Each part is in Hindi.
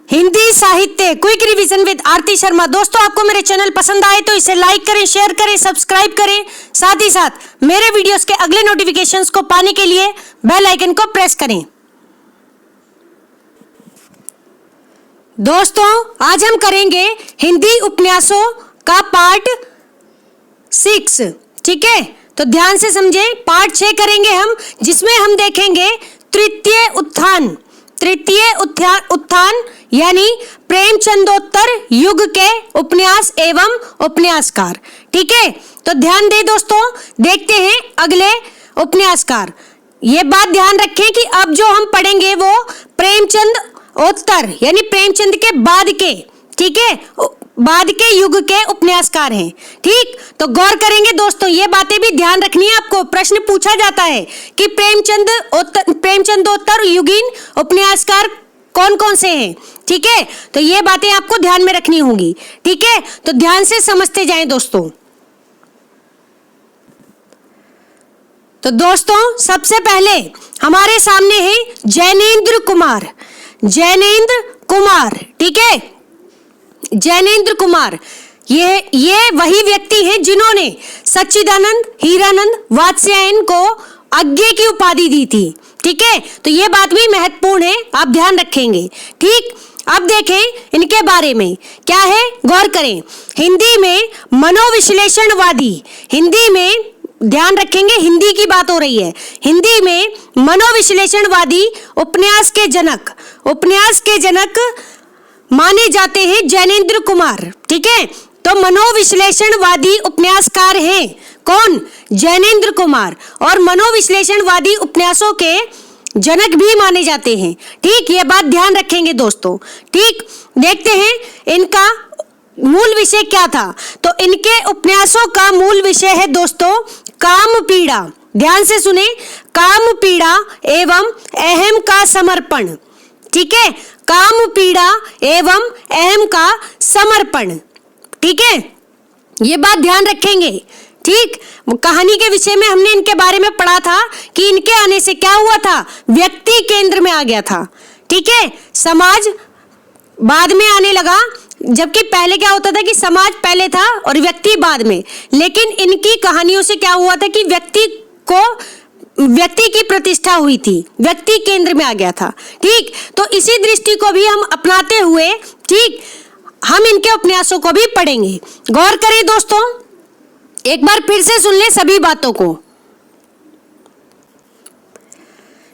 हिंदी साहित्य क्विक रिवीजन विद आरती शर्मा। दोस्तों, आपको मेरे चैनल पसंद आए तो इसे लाइक करें, शेयर करें, सब्सक्राइब करें। साथ ही साथ मेरे वीडियोस के अगले नोटिफिकेशंस को पाने के लिए बेल आइकन को प्रेस करें। दोस्तों, आज हम करेंगे हिंदी उपन्यासों का पार्ट 6। ठीक है, तो ध्यान से समझे। पार्ट 6 करेंगे हम, जिसमें हम देखेंगे तृतीय उत्थान यानी प्रेमचंदोत्तर युग के उपन्यास एवं उपन्यासकार। ठीक है, तो ध्यान दे दोस्तों, देखते हैं अगले उपन्यासकार। ये बात ध्यान रखें कि अब जो हम पढ़ेंगे वो प्रेमचंद उत्तर यानी प्रेमचंद के बाद के, ठीक है, बाद के युग के उपन्यासकार हैं। ठीक, तो गौर करेंगे दोस्तों, ये बातें भी ध्यान रखनी है। आपको प्रश्न पूछा जाता है कि प्रेमचंदोत्तर युगीन उपन्यासकार कौन कौन से हैं। ठीक है, तो ये बातें आपको ध्यान में रखनी होंगी। ठीक है, तो ध्यान से समझते जाएं दोस्तों। तो दोस्तों, सबसे पहले हमारे सामने है जैनेन्द्र कुमार। ठीक है, जैनेन्द्र कुमार ये वही व्यक्ति हैं जिन्होंने सच्चिदानंद, हीरानंद, वात्स्यायन को अज्ञे की उपाधि दी थी। ठीक है, तो ये बात भी महत्वपूर्ण है, आप ध्यान रखेंगे। ठीक, अब देखें इनके बारे में क्या है, गौर करें। हिंदी में मनोविश्लेषणवादी, हिंदी में ध्यान रखेंगे, हिंदी की बात हो रही है। हिंदी में मनोविश्लेषणवादी उपन्यास के जनक माने जाते हैं जैनेन्द्र कुमार। ठीक है, तो मनोविश्लेषणवादी उपन्यासकार हैं कौन? जैनेन्द्र कुमार, और मनोविश्लेषणवादी उपन्यासों के जनक भी माने जाते हैं। ठीक, ये बात ध्यान रखेंगे दोस्तों। ठीक, देखते हैं इनका मूल विषय क्या था। तो इनके उपन्यासों का मूल विषय है दोस्तों काम पीड़ा। ध्यान से सुने, काम पीड़ा एवं अहम का समर्पण। ठीक है, काम पीड़ा एवं अहम का समर्पण। ठीक है, ये बात ध्यान रखेंगे। ठीक, कहानी के विषय में हमने इनके बारे में पढ़ा था कि इनके आने से क्या हुआ था, व्यक्ति केंद्र में आ गया था। ठीक है, समाज बाद में आने लगा, जबकि पहले क्या होता था कि समाज पहले था और व्यक्ति बाद में। लेकिन इनकी कहानियों से क्या हुआ था कि व्यक्ति की प्रतिष्ठा हुई थी, व्यक्ति केंद्र में आ गया था। ठीक, तो इसी दृष्टि को भी हम अपनाते हुए, ठीक, हम इनके उपन्यासों को भी पढ़ेंगे। गौर करें दोस्तों, एक बार फिर से सुन लें सभी बातों को।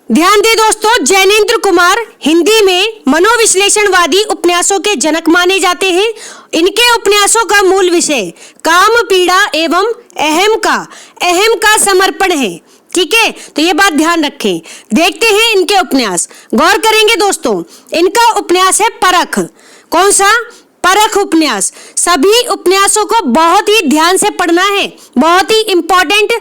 ध्यान दें दोस्तों, जैनेन्द्र कुमार हिंदी में मनोविश्लेषणवादी उपन्यासों के जनक माने जाते हैं। इनके उपन्यासों का मूल विषय काम पीड़ा एवं अहम का समर्पण है। ठीक है, तो ये बात ध्यान रखें। देखते हैं इनके उपन्यास, गौर करेंगे दोस्तों। इनका उपन्यास है परख। कौन सा? परख उपन्यास। सभी उपन्यासों को बहुत ही ध्यान से पढ़ना है, बहुत ही इंपॉर्टेंट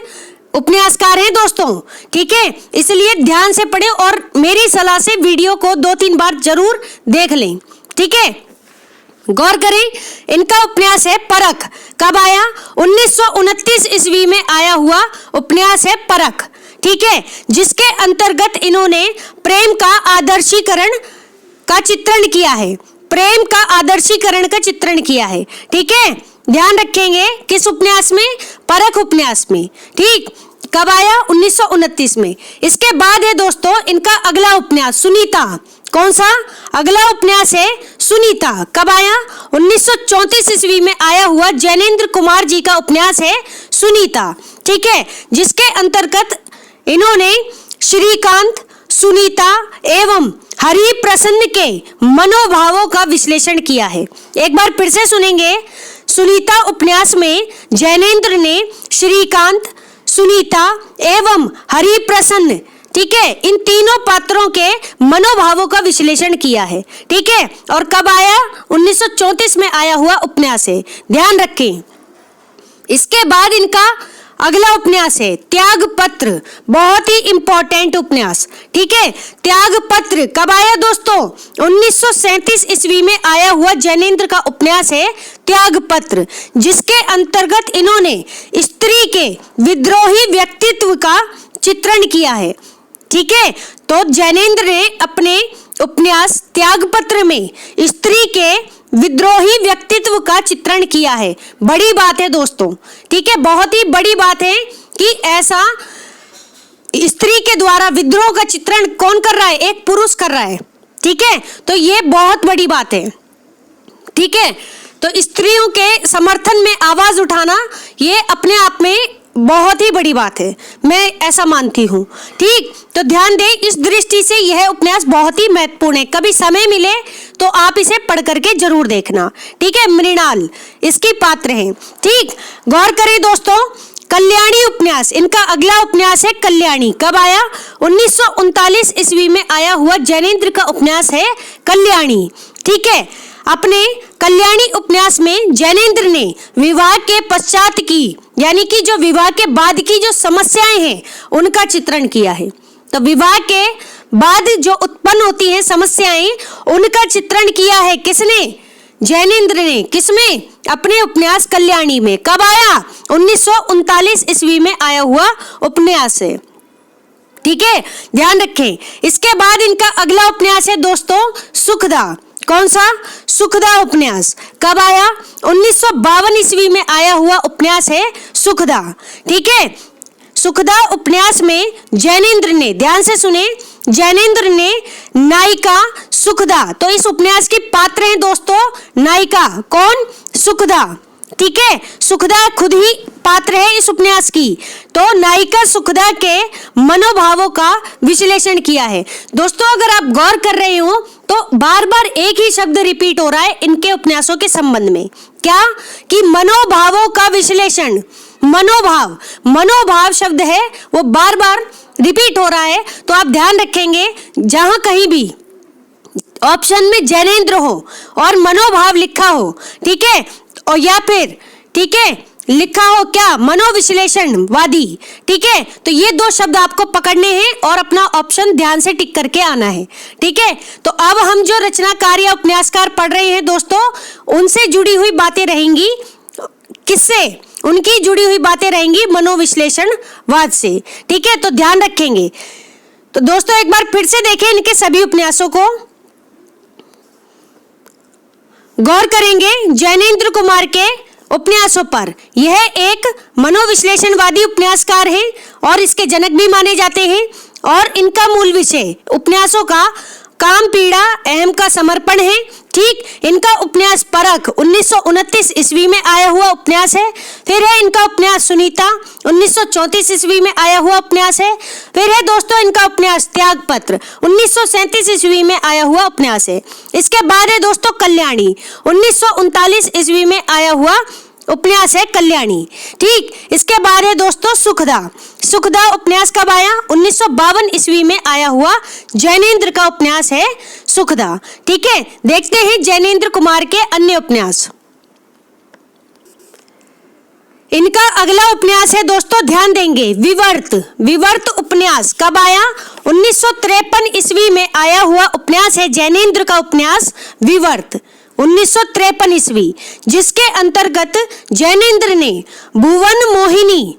उपन्यासकार हैं दोस्तों। ठीक है, इसलिए ध्यान से पढ़ें और मेरी सलाह से वीडियो को 2-3 बार जरूर देख लें। ठीक है, गौर करें, इनका उपन्यास है परख। कब आया? 1929 ईस्वी में आया हुआ उपन्यास है परख। ठीक है, जिसके अंतर्गत इन्होंने प्रेम का आदर्शीकरण का चित्रण किया है। प्रेम का आदर्शीकरण का चित्रण किया है। ठीक है, ध्यान रखेंगे किस उपन्यास में? परख उपन्यास में। ठीक, कब आया? 1929 में। इसके बाद है दोस्तों इनका अगला उपन्यास सुनीता। कौन सा? अगला उपन्यास है सुनीता। कब आया? 1934 ईस्वी में आया हुआ जैनेन्द्र कुमार जी का उपन्यास है सुनीता। ठीक है, जिसके अंतर्गत इन्होंने श्रीकांत, सुनीता एवं हरिप्रसन्न के मनोभावों का विश्लेषण किया है। एक बार फिर से सुनेंगे। सुनीता उपन्यास में जैनेन्द्र ने श्रीकांत, सुनीता एवं हरिप्रसन्न, ठीक है, इन तीनों पात्रों के मनोभावों का विश्लेषण किया है। ठीक है, और कब आया? 1934 में आया हुआ उपन्यास है, ध्यान रखें। इसके बाद इनका अगला उपन्यास है त्याग पत्र। बहुत ही इंपॉर्टेंट उपन्यास। ठीक है, त्याग पत्र कब आया दोस्तों? 1937 ईस्वी में आया हुआ जैनेन्द्र का उपन्यास है त्याग पत्र, जिसके अंतर्गत इन्होंने स्त्री के विद्रोही व्यक्तित्व का चित्रण किया है। ठीक है, तो जैनेन्द्र ने अपने उपन्यास त्यागपत्र में स्त्री के विद्रोही व्यक्तित्व का चित्रण किया है। बड़ी बात है दोस्तों, ठीक है, बहुत ही बड़ी बात है कि ऐसा स्त्री के द्वारा विद्रोह का चित्रण कौन कर रहा है, एक पुरुष कर रहा है, ठीक है, तो ये बहुत बड़ी बात है, ठीक है। तो स्त्रियों के समर्थन में आवाज उठाना ये अपने आप में बहुत ही बड़ी बात है, मैं ऐसा मानती हूँ, ठीक। तो ध्यान दें, इस दृष्टि से यह उपन्यास बहुत ही महत्वपूर्ण है। कभी समय मिले तो आप इसे पढ़ करके जरूर देखना, ठीक है। मृणाल इसकी पात्र है, ठीक। गौर करें दोस्तों, कल्याणी उपन्यास, इनका अगला उपन्यास है कल्याणी। कब आया? 1939 ईस्वी में आया हुआ जैनेंद्र का उपन्यास है कल्याणी, ठीक है। अपने कल्याणी उपन्यास में जैनेंद्र ने विवाह के पश्चात की, यानी कि जो विवाह के बाद की जो समस्याएं हैं उनका चित्रण किया है। तो विवाह के बाद जो उत्पन्न होती हैं समस्याएं, उनका चित्रण किया है किसने? जैनेंद्र ने। किसमें? अपने उपन्यास कल्याणी में। कब आया? 1939 ईस्वी में आया हुआ उपन्यास है, ठीक है, ध्यान रखें। इसके बाद इनका अगला उपन्यास है दोस्तों सुखदा। कौन सा? सुखदा उपन्यास। कब आया? 1952 ईस्वी में आया हुआ उपन्यास है सुखदा, ठीक है। सुखदा उपन्यास में जैनेंद्र ने, ध्यान से सुने, जैनेंद्र ने नायिका सुखदा, तो इस उपन्यास की पात्र हैं दोस्तों नायिका कौन? सुखदा, ठीक है। सुखदा खुद ही पात्र है इस उपन्यास की। तो नायिका सुखदा के मनोभावों का विश्लेषण किया है। दोस्तों अगर आप गौर कर रहे हो तो बार बार एक ही शब्द रिपीट हो रहा है इनके उपन्यासों के संबंध में, क्या? कि मनोभावों का विश्लेषण। मनोभाव, मनोभाव शब्द है वो बार बार रिपीट हो रहा है, तो आप ध्यान रखेंगे जहां कहीं भी ऑप्शन में जैनेंद्र हो और मनोभाव लिखा हो, ठीक है, और या फिर, ठीक है, लिखा हो क्या? मनोविश्लेषणवादी, ठीक है, तो ये दो शब्द आपको पकड़ने हैं और अपना ऑप्शन ध्यान से टिक करके आना है, ठीक है। तो अब हम जो रचनाकार या उपन्यासकार पढ़ रहे हैं दोस्तों, उनसे जुड़ी हुई बातें रहेंगी। किससे? उनकी जुड़ी हुई बातें रहेंगी मनोविश्लेषणवाद से, ठीक है, तो ध्यान रखेंगे। तो दोस्तों एक बार फिर से देखें इनके सभी उपन्यासों को, गौर करेंगे जैनेंद्र कुमार के उपन्यासों पर। यह एक मनोविश्लेषणवादी उपन्यासकार हैं और इसके जनक भी माने जाते हैं। और इनका मूल विषय उपन्यासों का काम पीड़ा अहम का समर्पण है, ठीक। इनका उपन्यास परख 1929 ईस्वी में आया हुआ उपन्यास है। फिर है इनका उपन्यास सुनीता, 1934 ईस्वी में आया हुआ उपन्यास है। फिर है दोस्तों इनका उपन्यास त्यागपत्र, 1937 ईस्वी में आया हुआ उपन्यास है। इसके बाद है दोस्तों कल्याणी, 1939 ईस्वी में आया हुआ उपन्यास है कल्याणी, ठीक। इसके बाद है दोस्तों सुखदा। सुखदा उपन्यास कब आया? 1952 ईस्वी में आया हुआ जैनेंद्र का उपन्यास है सुखदा, ठीक है। देखते हैं जैनेंद्र कुमार के अन्य उपन्यास। इनका अगला उपन्यास है दोस्तों, ध्यान देंगे, विवर्त। विवर्त उपन्यास कब आया? 1953 ईस्वी में आया हुआ उपन्यास है जैनेंद्र का उपन्यास विवर्त, 1953 ईस्वी, जिसके अंतर्गत जैनेंद्र ने भुवन मोहिनी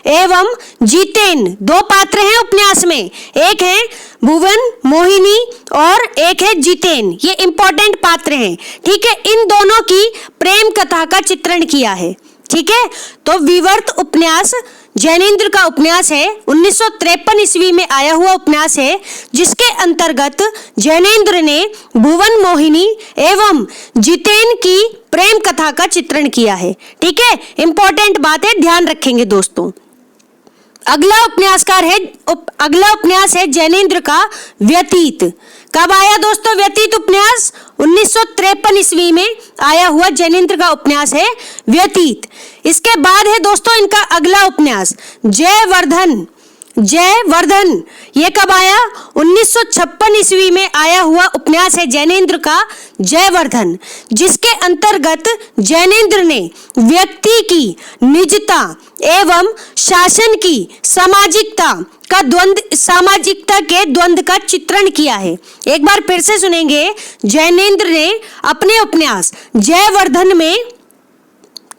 एवं जितेन, दो पात्र हैं उपन्यास में, एक है भुवन मोहिनी और एक है जितेन, ये इंपॉर्टेंट पात्र हैं, ठीक है। इन दोनों की प्रेम कथा का चित्रण किया है, ठीक है। तो विवर्त उपन्यास जैनेंद्र का उपन्यास है, 1953 ईस्वी में आया हुआ उपन्यास है, जिसके अंतर्गत जैनेंद्र ने भुवन मोहिनी एवं जितेन की प्रेम कथा का चित्रण किया है, ठीक है। इंपॉर्टेंट बात है, ध्यान रखेंगे दोस्तों। अगला उपन्यास है जैनेंद्र का व्यतीत। कब आया दोस्तों व्यतीत उपन्यास? 1953 ईस्वी में आया हुआ जैनेंद्र का उपन्यास है व्यतीत। इसके बाद है दोस्तों इनका अगला उपन्यास जयवर्धन। जयवर्धन ये कब आया? 1956 ईस्वी में आया हुआ उपन्यास है जैनेंद्र का जयवर्धन, जिसके अंतर्गत जैनेंद्र ने व्यक्ति की निजता एवं शासन की सामाजिकता के द्वंद्व का चित्रण किया है। एक बार फिर से सुनेंगे, जैनेंद्र ने अपने उपन्यास जयवर्धन में,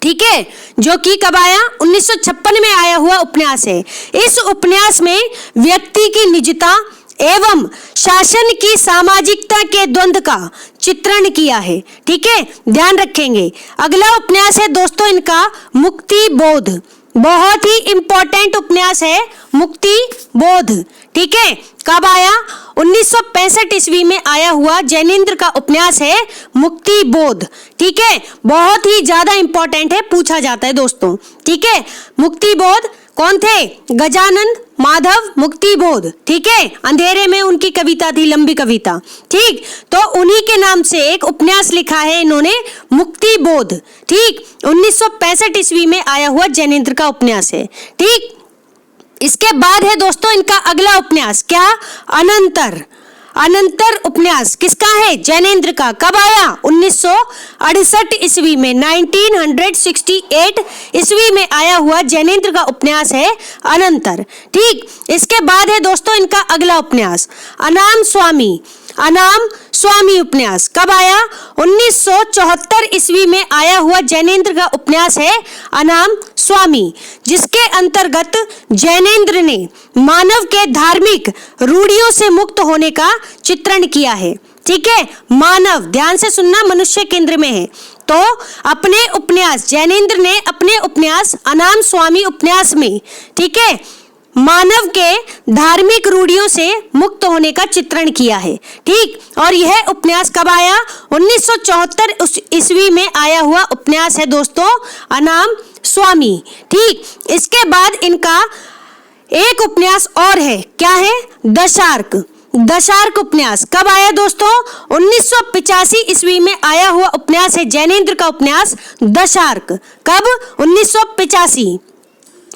ठीक है, जो कि कब आया? 1956 में आया हुआ उपन्यास है। इस उपन्यास में व्यक्ति की निजता एवं शासन की सामाजिकता के द्वंद्व का चित्रण किया है। ठीक है, ध्यान रखेंगे। अगला उपन्यास है दोस्तों इनका मुक्ति बोध। बहुत ही इंपॉर्टेंट उपन्यास है मुक्ति बोध। ठीक है, कब आया? 1965 ईस्वी में आया हुआ जैनेंद्र का उपन्यास है मुक्ति बोध। ठीक है, बहुत ही ज्यादा इंपॉर्टेंट है, पूछा जाता है दोस्तों। ठीक है, मुक्ति बोध कौन थे? गजानन माधव मुक्ति बोध। ठीक है, अंधेरे में उनकी कविता थी, लंबी कविता। ठीक, तो उन्हीं के नाम से एक उपन्यास लिखा है इन्होंने मुक्ति बोध। ठीक, 1965 ईस्वी में आया हुआ जैनेंद्र का उपन्यास है। ठीक, इसके बाद है दोस्तों इनका अगला उपन्यास, क्या? अनंतर। अनंतर उपन्यास किसका है? जैनेंद्र का। कब आया? 1968 ईस्वी में, 1968 ईस्वी में आया हुआ जैनेंद्र का उपन्यास है अनंतर। ठीक, इसके बाद है दोस्तों इनका अगला उपन्यास अनाम स्वामी। अनाम स्वामी उपन्यास कब आया? 1974 ईस्वी में आया हुआ जैनेंद्र का उपन्यास है अनाम स्वामी, जिसके अंतर्गत जैनेंद्र ने मानव के धार्मिक रूढ़ियों से मुक्त होने का चित्रण किया है। ठीक है, मानव, ध्यान से सुनना, मनुष्य केंद्र में है। तो अपने उपन्यास जैनेंद्र ने अपने उपन्यास अनाम स्वामी उपन्यास में, ठीक है, मानव के धार्मिक रूढ़ियों से मुक्त होने का चित्रण किया है। ठीक, और यह उपन्यास कब आया? 1974 ईस्वी में आया हुआ उपन्यास है दोस्तों अनाम स्वामी। ठीक, इसके बाद इनका एक उपन्यास और है, क्या है? दशार्क। दशार्क उपन्यास कब आया दोस्तों? 1985 ईस्वी में आया हुआ उपन्यास है जैनेंद्र का उपन्यास दशार्क। कब? 1985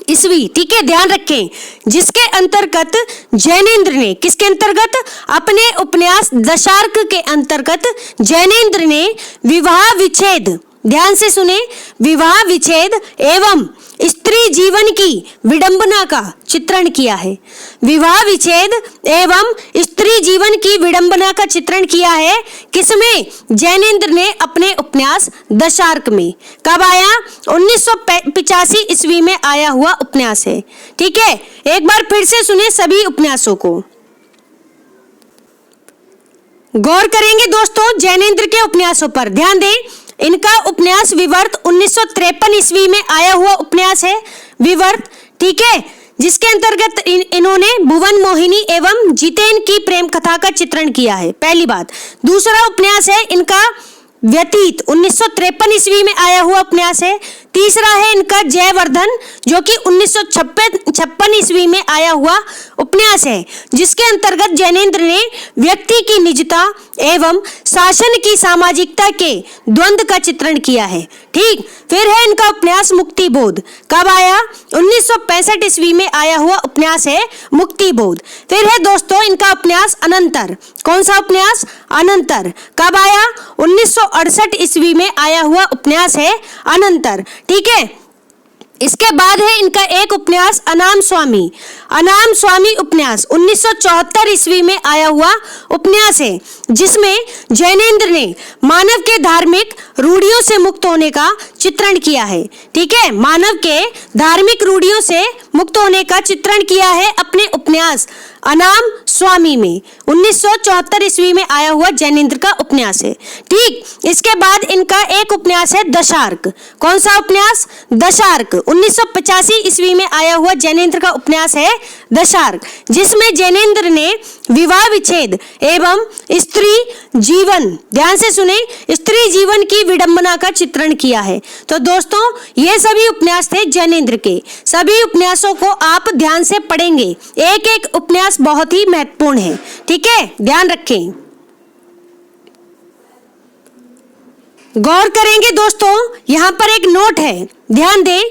ईस्वी। ठीक है, ध्यान रखें, जिसके अंतर्गत जैनेंद्र ने, किसके अंतर्गत? अपने उपन्यास दशार्क के अंतर्गत जैनेंद्र ने विवाह विच्छेद, ध्यान से सुने, विवाह विच्छेद एवं स्त्री जीवन की विडंबना का चित्रण किया है। विवाह विच्छेद एवं स्त्री जीवन की विडंबना का चित्रण किया है किसमें? जैनेंद्र ने अपने उपन्यास दशार्क में। कब आया? 1985 ईस्वी में आया हुआ उपन्यास है। ठीक है, एक बार फिर से सुने सभी उपन्यासों को, गौर करेंगे दोस्तों जैनेंद्र के उपन्यासों पर, ध्यान दें। इनका उपन्यास विवर्त 1953 ईस्वी में आया हुआ उपन्यास है विवर्त। ठीक है, जिसके अंतर्गत इन्होंने भुवन मोहिनी एवं जितेन की प्रेम कथा का चित्रण किया है, पहली बात। दूसरा उपन्यास है इनका व्यतीत, 1953 ईस्वी में आया हुआ उपन्यास है। तीसरा है इनका जयवर्धन, जो कि 1956 ईस्वी में आया हुआ उपन्यास है, जिसके अंतर्गत जैनेंद्र ने व्यक्ति की निजता एवं शासन की सामाजिकता के द्वंद्व का चित्रण किया है। ठीक, फिर है इनका उपन्यास मुक्ति बोध। कब आया? 1965 ईस्वी में आया हुआ उपन्यास है मुक्ति बोध। फिर है दोस्तों इनका उपन्यास अनंतर। कौन सा उपन्यास? अनंतर। कब आया? 1968 ईस्वी में आया हुआ उपन्यास है अनंतर। ठीक है, इसके बाद है इनका एक उपन्यास अनाम स्वामी। अनाम स्वामी उपन्यास 1974 ईस्वी में आया हुआ उपन्यास है, जिसमें जैनेंद्र ने मानव के धार्मिक रूढ़ियों से मुक्त होने का चित्रण किया है। ठीक है, मानव के धार्मिक रूढ़ियों से मुक्त होने का चित्रण किया है अपने उपन्यास अनाम स्वामी में। 1974 ईस्वी में आया हुआ जैनेंद्र का उपन्यास है। ठीक, इसके बाद इनका एक उपन्यास है दशार्क। कौन सा उपन्यास? दशार्क। 1985 ईस्वी में आया हुआ जैनेंद्र का उपन्यास है दशार्क, जिसमें जैनेंद्र ने विवाह विच्छेद एवं स्त्री जीवन, ध्यान से सुने, स्त्री जीवन की विडंबना का चित्रण किया है। तो दोस्तों ये सभी उपन्यास थे जैनेंद्र के। सभी उपन्यासों को आप ध्यान से पढ़ेंगे, एक एक उपन्यास बहुत ही महत्वपूर्ण है। ठीक है, ध्यान रखें, गौर करेंगे दोस्तों। यहाँ पर एक नोट है, ध्यान दें।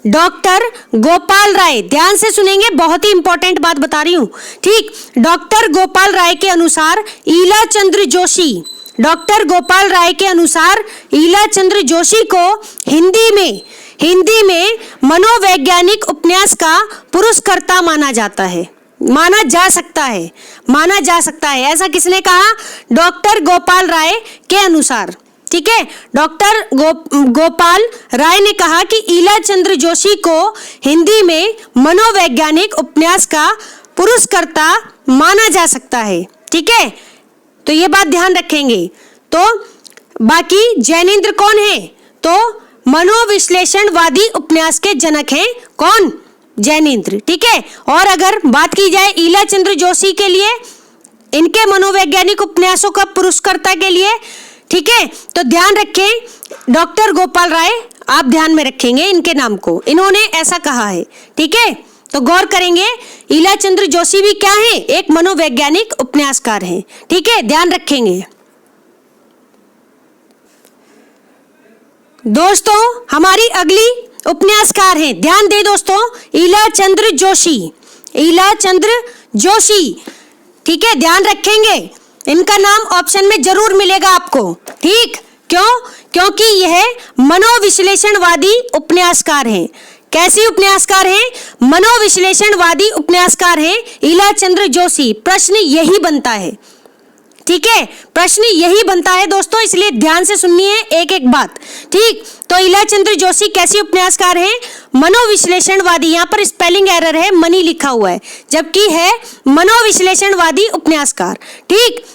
डॉक्टर गोपाल राय, ध्यान से सुनेंगे, बहुत ही इंपॉर्टेंट बात बता रही हूँ। ठीक, डॉक्टर गोपाल राय के अनुसार ईला चंद्र जोशी, डॉक्टर गोपाल राय के अनुसार ईला चंद्र जोशी को हिंदी में मनोवैज्ञानिक उपन्यास का पुरस्कर्ता माना जाता है, माना जा सकता है। ऐसा किसने कहा? डॉक्टर गोपाल राय के अनुसार। ठीक है, डॉक्टर गोपाल राय ने कहा कि ईला चंद्र जोशी को हिंदी में मनोवैज्ञानिक उपन्यास का पुरस्कर्ता माना जा सकता है। ठीक है, तो ये बात ध्यान रखेंगे। तो बाकी जैनेंद्र कौन है? तो मनोविश्लेषणवादी उपन्यास के जनक हैं कौन? जैनेंद्र। ठीक है, और अगर बात की जाए ईला चंद्र जोशी के लिए, इनके मनोवैज्ञानिक उपन्यासों का पुरस्कर्ता के लिए, ठीक है, तो ध्यान रखें डॉक्टर गोपाल राय, आप ध्यान में रखेंगे इनके नाम को, इन्होंने ऐसा कहा है। ठीक है, तो गौर करेंगे ईला चंद्र जोशी भी क्या है? एक मनोवैज्ञानिक उपन्यासकार हैं। ठीक है, ध्यान रखेंगे। दोस्तों हमारी अगली उपन्यासकार हैं, ध्यान दें दोस्तों, ईला चंद्र जोशी। ईला चंद्र जोशी, ठीक है, ध्यान रखेंगे, इनका नाम ऑप्शन में जरूर मिलेगा आपको। ठीक, क्यों? क्योंकि यह मनोविश्लेषणवादी उपन्यासकार हैं। कैसी उपन्यासकार हैं? मनोविश्लेषणवादी उपन्यासकार हैं ईला चंद्र जोशी। प्रश्न यही बनता है। ठीक है, प्रश्न यही बनता है दोस्तों, इसलिए ध्यान से सुननी है एक एक बात। ठीक, तो ईला चंद्र जोशी कैसी उपन्यासकार हैं? मनोविश्लेषणवादी, यहाँ पर स्पेलिंग एरर है, मनी लिखा हुआ है, जबकि है मनोविश्लेषणवादी उपन्यासकार। ठीक,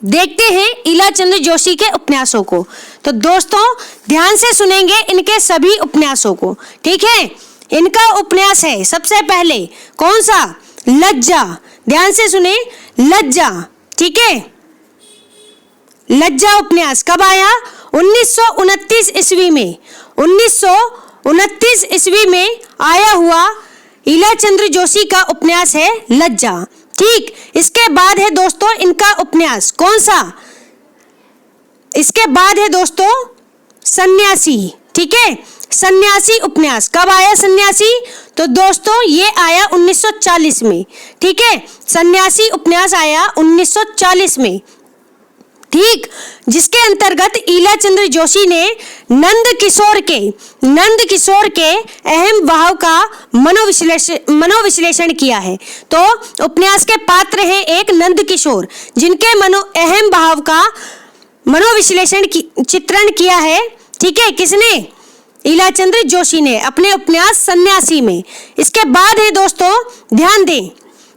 देखते हैं ईला चंद्र जोशी के उपन्यासों को। तो दोस्तों ध्यान से सुनेंगे इनके सभी उपन्यासों को। ठीक है, इनका उपन्यास है सबसे पहले कौन सा? लज्जा। ध्यान से सुने, लज्जा। ठीक है, लज्जा उपन्यास कब आया? 1929 ईस्वी में। 1929 ईस्वी में आया हुआ ईला चंद्र जोशी का उपन्यास है लज्जा। ठीक, इसके बाद है दोस्तों इनका उपन्यास कौन सा? इसके बाद है दोस्तों सन्यासी। ठीक है, सन्यासी उपन्यास कब आया? सन्यासी, तो दोस्तों ये आया 1940 में। ठीक है, सन्यासी उपन्यास आया 1940 में। ठीक, जिसके अंतर्गत ईला चंद्र जोशी ने नंद किशोर के अहम भाव का मनोविश्लेषण किया है। तो उपन्यास के पात्र हैं एक नंद किशोर, जिनके अहम भाव का मनोविश्लेषण चित्रण किया है। ठीक है, किसने? ईला चंद्र जोशी ने अपने उपन्यास सन्यासी में। इसके बाद है दोस्तों, ध्यान दें,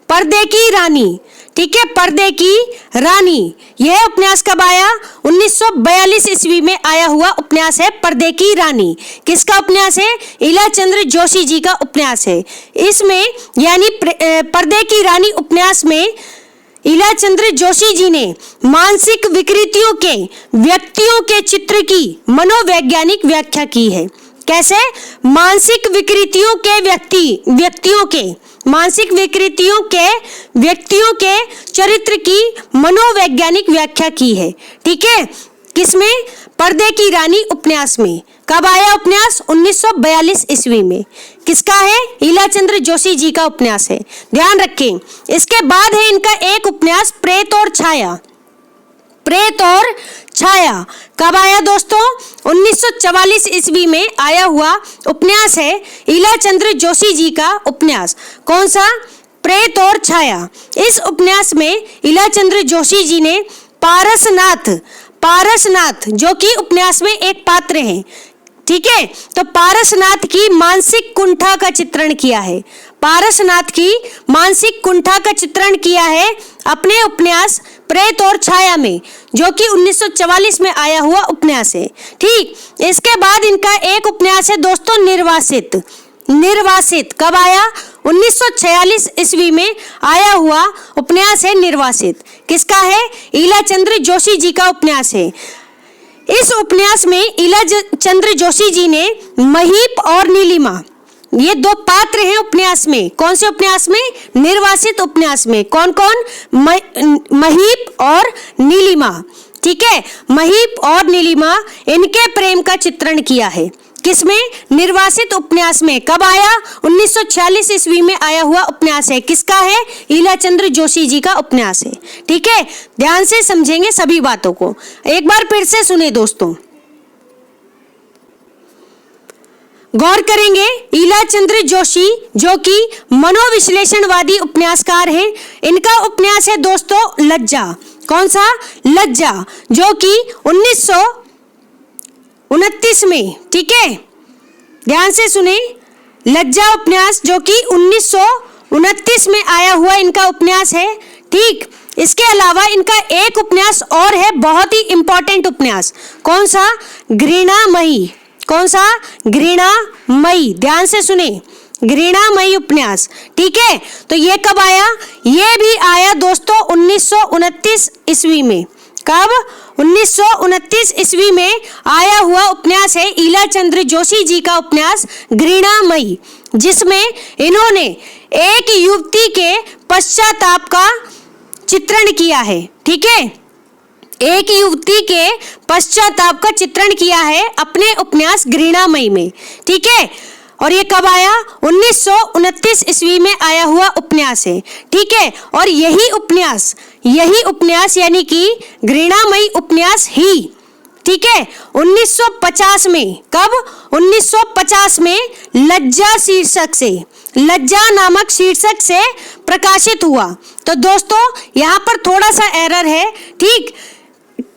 पर्दे की रानी। ठीक है, पर्दे की रानी, यह उपन्यास कब आया? 1942 ईस्वी में आया हुआ उपन्यास है पर्दे की रानी। किसका उपन्यास है? ईला चंद्र जोशी जी का उपन्यास है। इसमें यानी पर्दे की रानी उपन्यास में ईला चंद्र जोशी जी ने मानसिक विकृतियों के व्यक्तियों के चित्र की मनोवैज्ञानिक व्याख्या की है। कैसे? मानसिक विकृतियों के व्यक्तियों के चरित्र की मनोवैज्ञानिक व्याख्या की है। ठीक है, किसमें? पर्दे की रानी उपन्यास में। कब आया उपन्यास? 1942 ईस्वी में। किसका है? ईला चंद्र जोशी जी का उपन्यास है, ध्यान रखें। इसके बाद है इनका एक उपन्यास प्रेत और छाया। प्रेत और छाया कब आया दोस्तों? 1944 ईस्वी में आया हुआ उपन्यास है ईला चंद्र जोशी जी का उपन्यास। कौन सा? प्रेत और छाया। इस उपन्यास में ईला चंद्र जोशी जी ने पारसनाथ जो कि उपन्यास में एक पात्र हैं। ठीक है, तो पारसनाथ की मानसिक कुंठा का चित्रण किया है। पारसनाथ की मानसिक कुंठा का चित्रण किया है अपने उपन्यास प्रेत और छाया में, जो कि 1944 में आया हुआ उपन्यास है। ठीक, इसके बाद इनका एक उपन्यास है दोस्तों निर्वासित। कब आया? 1946 ईस्वी में आया हुआ उपन्यास है निर्वासित। किसका है? ईला चंद्र जोशी जी का उपन्यास है। इस उपन्यास में ईला चंद्र जोशी जी ने महीप और नीलिमा, ये दो पात्र हैं उपन्यास में। कौन से उपन्यास में? निर्वासित उपन्यास में। कौन कौन? महीप और नीलिमा। ठीक है, महीप और नीलिमा, इनके प्रेम का चित्रण किया है। किसमें? निर्वासित उपन्यास में। कब आया? 1946 ईस्वी में आया हुआ उपन्यास है। किसका है? ईला चंद्र जोशी जी का उपन्यास है। ठीक है, ध्यान से समझेंगे सभी बातों को। एक बार फिर से सुने दोस्तों, गौर करेंगे। ईला चंद्र जोशी जो कि मनोविश्लेषणवादी उपन्यासकार हैं, इनका उपन्यास है दोस्तों लज्जा। कौन सा? लज्जा, जो कि 1929 में। ठीक है, ध्यान से सुने, लज्जा उपन्यास जो कि 1929 में आया हुआ इनका उपन्यास है। ठीक, इसके अलावा इनका एक उपन्यास और है, बहुत ही इंपॉर्टेंट उपन्यास। कौन सा? घृणामयी। कौन सा? घृणामयी। ध्यान से सुने, घृणामयी उपन्यास। ठीक है, तो ये कब आया? ये भी आया दोस्तों 1929 ईस्वी में। कब? 1929 ईस्वी में आया हुआ उपन्यास है ईला चंद्र जोशी जी का उपन्यास घृणामयी, जिसमें इन्होंने एक युवती के पश्चाताप का चित्रण किया है। ठीक है, एक युवती के पश्चाताप का चित्रण किया है अपने उपन्यास घृणामयी में। ठीक है, और ये कब आया? 1929 ईस्वी में आया हुआ उपन्यास है। ठीक है, और यही उपन्यास यानी कि घृणामयी उपन्यास ही, ठीक है, 1950 में, कब? 1950 में लज्जा शीर्षक से, लज्जा नामक शीर्षक से प्रकाशित हुआ। तो दोस्तों यहाँ पर थोड़ा सा एरर है, ठीक,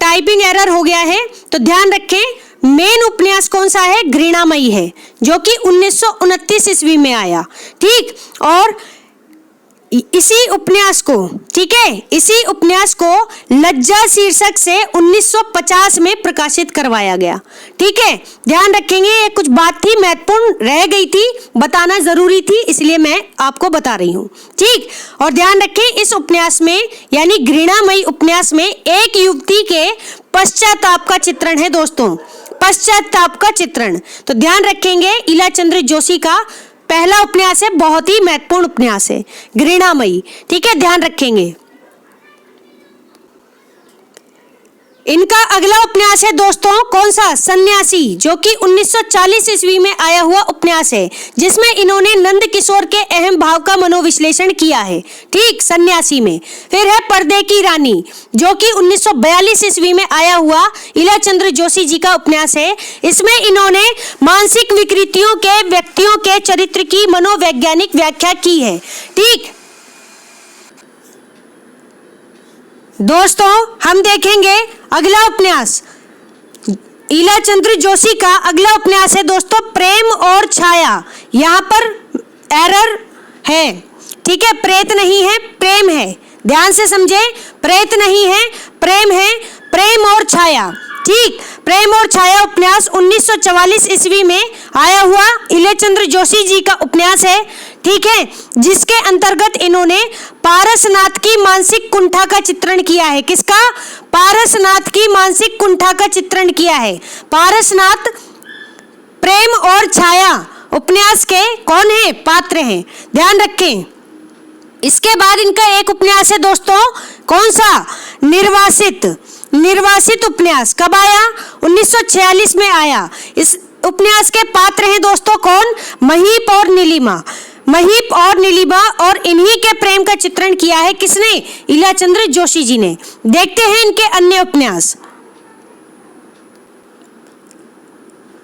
टाइपिंग एरर हो गया है, तो ध्यान रखें। मेन उपन्यास कौन सा है? घृणामयी है, जो कि 1929 ईस्वी में आया। ठीक, और इसी उपन्यास को, ठीक है, इसी उपन्यास को लज्जा शीर्षक से 1950 में प्रकाशित करवाया गया। ठीक है, ध्यान रखेंगे, ये कुछ बात थी महत्वपूर्ण रह गई थी, बताना जरूरी थी, इसलिए मैं आपको बता रही हूँ। ठीक, और ध्यान रखें, इस उपन्यास में यानी घृणामयी उपन्यास में एक युवती के पश्चाताप का चित्रण है दोस्तों, पश्चाताप का चित्रण। तो ध्यान रखेंगे, ईला चंद्र जोशी का पहला उपन्यास है, बहुत ही महत्वपूर्ण उपन्यास है घृणामयी। ठीक है, ध्यान रखेंगे। इनका अगला उपन्यास है दोस्तों, कौन सा? सन्यासी, जो कि 1940 ईस्वी में आया हुआ उपन्यास है, जिसमें इन्होंने नंद किशोर के अहम भाव का मनोविश्लेषण किया है। ठीक, सन्यासी में। फिर है पर्दे की रानी, जो कि 1942 ईस्वी में आया हुआ ईला चंद्र जोशी जी का उपन्यास है। इसमें इन्होंने मानसिक विकृतियों के व्यक्तियों के चरित्र की मनोवैज्ञानिक व्याख्या की है। ठीक दोस्तों, हम देखेंगे अगला उपन्यास, ईला चंद्र जोशी का अगला उपन्यास है दोस्तों प्रेम और छाया। यहाँ पर एरर है, ठीक है, प्रेत नहीं है, प्रेम है, ध्यान से समझे, प्रेत नहीं है, प्रेम है, प्रेम और छाया। ठीक, प्रेम और छाया उपन्यास 1944 ईस्वी में आया हुआ ईला चंद्र जोशी जी का उपन्यास है। ठीक है, जिसके अंतर्गत इन्होंने पारसनाथ की मानसिक कुंठा का चित्रण किया है। किसका? पारसनाथ की मानसिक कुंठा का चित्रण किया है। पारसनाथ प्रेम और छाया उपन्यास के कौन है? पात्र हैं, ध्यान रखें। इसके बाद इनका एक उपन्यास है दोस्तों, कौन सा? निर्वासित। निर्वासित उपन्यास कब आया? 1946 में आया। इस उपन्यास के पात्र हैं दोस्तों कौन? महीप और नीलिमा। महीप और नीलिमा, और इन्हीं के प्रेम का चित्रण किया है किसने? ईला चंद्र जोशी जी ने। देखते हैं इनके अन्य उपन्यास,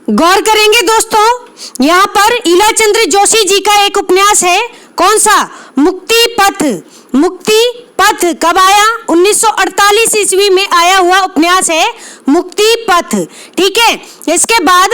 गौर करेंगे दोस्तों। यहाँ पर ईला चंद्र जोशी जी का एक उपन्यास है, कौन सा? मुक्ति पथ। मुक्ति पथ कब आया? 1948 ईस्वी में आया हुआ उपन्यास है मुक्ति पथ। ठीक है, इसके बाद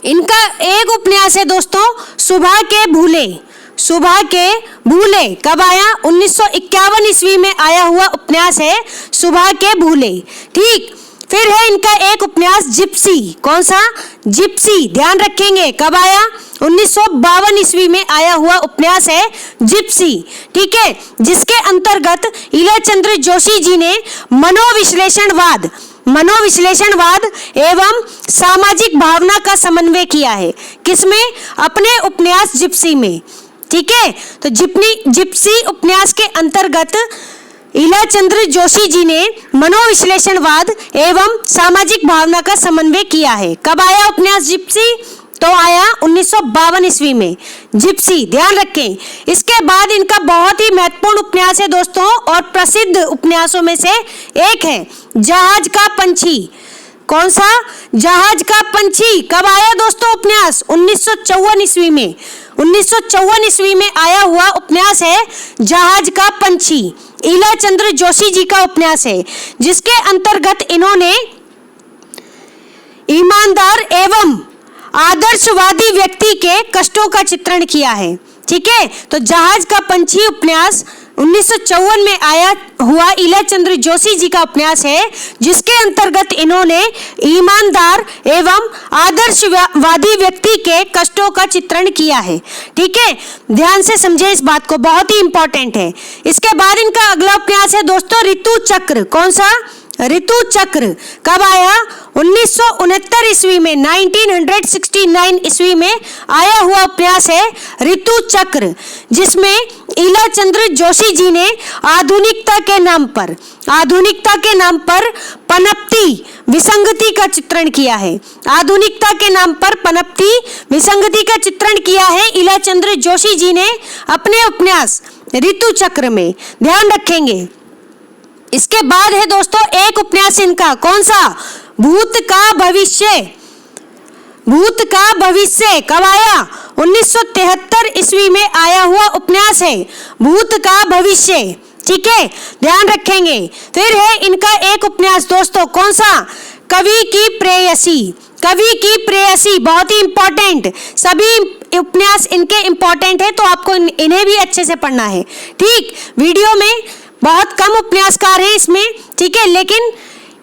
इनका एक उपन्यास है दोस्तों सुबह के भूले। सुबह के भूले कब आया? 1951 ईस्वी में आया हुआ उपन्यास है सुबह के भूले। ठीक, फिर है इनका एक उपन्यास जिप्सी। कौन सा? जिप्सी, ध्यान रखेंगे कब आया? 1952 ईस्वी में आया हुआ उपन्यास है जिप्सी। ठीक है, जिसके अंतर्गत ईला चंद्र जोशी जी ने मनोविश्लेषणवाद एवं सामाजिक भावना का समन्वय किया है। किसमें? अपने उपन्यास जिप्सी में। ठीक है, तो जिप्सी उपन्यास के अंतर्गत ईला चंद्र जोशी जी ने मनोविश्लेषणवाद एवं सामाजिक भावना का समन्वय किया है। कब आया उपन्यास जिप्सी? तो आया 1952 ईस्वी में जिप्सी, ध्यान रखें। इसके बाद इनका बहुत ही महत्वपूर्ण उपन्यास है दोस्तों, और प्रसिद्ध उपन्यासों में से एक है जहाज का पंछी। कौन सा? जहाज का पंछी कब आया दोस्तों उपन्यास? 1954 ईस्वी में। 1954 ईस्वी में आया हुआ उपन्यास है जहाज का पंछी। ईला चंद्र जोशी जी का उपन्यास है, जिसके अंतर्गत इन्होंने ईमानदार एवं आदर्शवादी व्यक्ति के कष्टों का चित्रण किया है। ठीक है। तो जहाज का पंछी उपन्यास 1954 में आया हुआ ईलाचंद्र जोशी जी का उपन्यास है, जिसके अंतर्गत इन्होंने ईमानदार एवं आदर्शवादी व्यक्ति के कष्टों का चित्रण किया है। ठीक है, ध्यान से समझे इस बात को, बहुत ही इंपॉर्टेंट है। इसके बाद इनका अगला उपन्यास है दोस्तों ऋतु चक्र। कौन सा? ऋतु चक्र। कब आया? 1969 ईस्वी में, 1969 ईस्वी में आया हुआ उपन्यास है ऋतु चक्र, जिसमें ईलाचंद्र जोशी जी ने आधुनिकता के नाम पर पनपती विसंगति का चित्रण किया है। आधुनिकता के नाम पर पनपती विसंगति का चित्रण किया है ईलाचंद्र जोशी जी ने अपने उपन्यास ऋतु चक्र में। ध्यान रखेंगे। इसके बाद है दोस्तों एक उपन्यास इनका, कौन सा? भूत का भविष्य। भूत का भविष्य कब आया? 1973 ईस्वी में आया हुआ उपन्यास है भूत का भविष्य। ठीक है, ध्यान रखेंगे। फिर है इनका एक उपन्यास दोस्तों, कौन सा? कवि की प्रेयसी। कवि की प्रेयसी बहुत ही इंपॉर्टेंट, सभी उपन्यास इनके इंपॉर्टेंट है, तो आपको इन्हें भी अच्छे से पढ़ना है। ठीक, वीडियो में बहुत कम उपन्यासकार हैं इसमें, ठीक है, लेकिन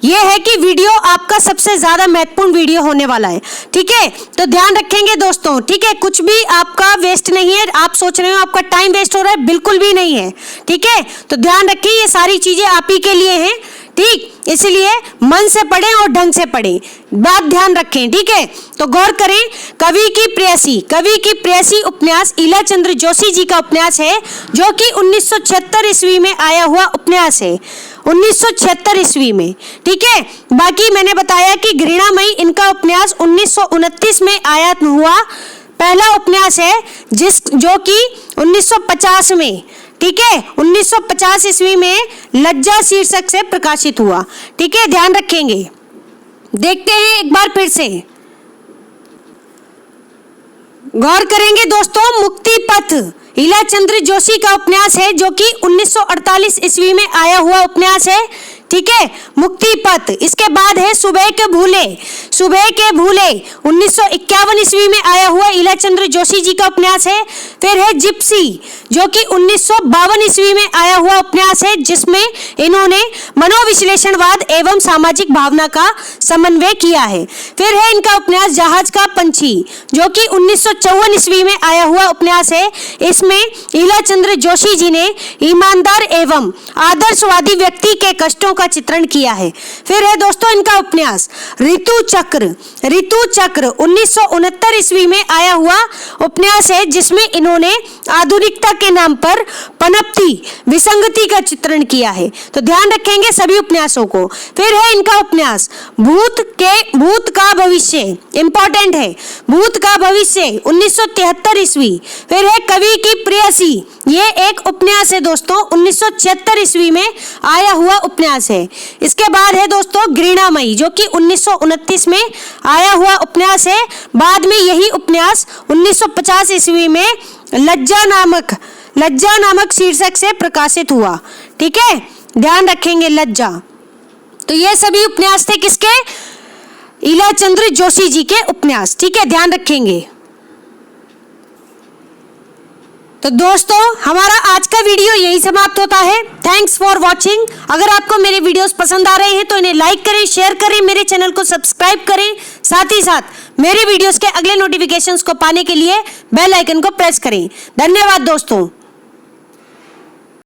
यह है कि वीडियो आपका सबसे ज्यादा महत्वपूर्ण वीडियो होने वाला है। ठीक है, तो ध्यान रखेंगे दोस्तों। ठीक है, कुछ भी आपका वेस्ट नहीं है। आप सोच रहे हो आपका टाइम वेस्ट हो रहा है, बिल्कुल भी नहीं है। ठीक है, तो ध्यान रखिए, ये सारी चीजें आप ही के लिए हैं। ठीक, इसलिए मन से पढ़ें और ढंग से पढ़ें, बात ध्यान रखें। ठीक है, तो गौर करें। कवि की प्रेयसी। कवि की प्रेयसी उपन्यास ईलाचंद्र जोशी जी का उपन्यास है, जो कि 1976 ईस्वी में आया हुआ उपन्यास है, 1976 ईस्वी में। ठीक है, बाकी मैंने बताया कि घृणामयी इनका उपन्यास 1929 में आया हुआ पहला उपन्यास है, जो कि 1950 में, ठीक है, 1950 ईस्वी में लज्जा शीर्षक से प्रकाशित हुआ। ठीक है, ध्यान रखेंगे। देखते हैं एक बार फिर से, गौर करेंगे दोस्तों। मुक्ति पथ ईलाचंद्र जोशी का उपन्यास है, जो कि 1948 ईस्वी में आया हुआ उपन्यास है। ठीक है, मुक्ति पथ। इसके बाद है सुबह के भूले। सुबह के भूले 1951 ईस्वी में आया हुआ ईलाचंद्र जोशी जी का उपन्यास है। फिर है जिप्सी, जो कि 1952 ईस्वी में आया हुआ उपन्यास है, जिसमें इन्होंने मनोविश्लेषणवाद एवं सामाजिक भावना का समन्वय किया है। फिर है इनका उपन्यास जहाज का पंछी, जो कि 1954 ईस्वी में आया हुआ उपन्यास है। इसमें ईलाचंद्र जोशी जी ने ईमानदार एवं आदर्शवादी व्यक्ति के कष्टों का चित्रण किया है। फिर है दोस्तों इनका उपन्यास ऋतु चक्र। ऋतु चक्र 1969 ईस्वी में आया हुआ उपन्यास है, जिसमें इन्होंने आधुनिकता के नाम पर पनपती विसंगति का चित्रण किया है। तो ध्यान रखेंगे सभी उपन्यासों को। फिर है इनका उपन्यास भूत का भविष्य, इंपॉर्टेंट है, भूत का भविष्य 1973 ईस्वी। फिर है कवि की प्रेयसी, ये एक उपन्यास है दोस्तों, 1976 ईस्वी में आया हुआ उपन्यास है। इसके बाद है दोस्तों घृणामयी, जो कि 1929 में आया हुआ उपन्यास है। बाद में यही उपन्यास 1950 ईस्वी में लज्जा नामक शीर्षक से प्रकाशित हुआ। ठीक है, ध्यान रखेंगे, लज्जा। तो ये सभी उपन्यास थे किसके? ईलाचंद्र जोशी जी के उपन्यास। ठीक है, ध्यान रखेंगे। तो दोस्तों हमारा आज का वीडियो यही समाप्त होता है। Thanks for watching. अगर आपको मेरे वीडियोस पसंद आ रहे हैं तो इन्हें लाइक करें, शेयर करें, मेरे चैनल को सब्सक्राइब करें। साथ ही साथ मेरे वीडियोस के अगले नोटिफिकेशंस को पाने के लिए बेल आइकन को प्रेस करें। धन्यवाद दोस्तों।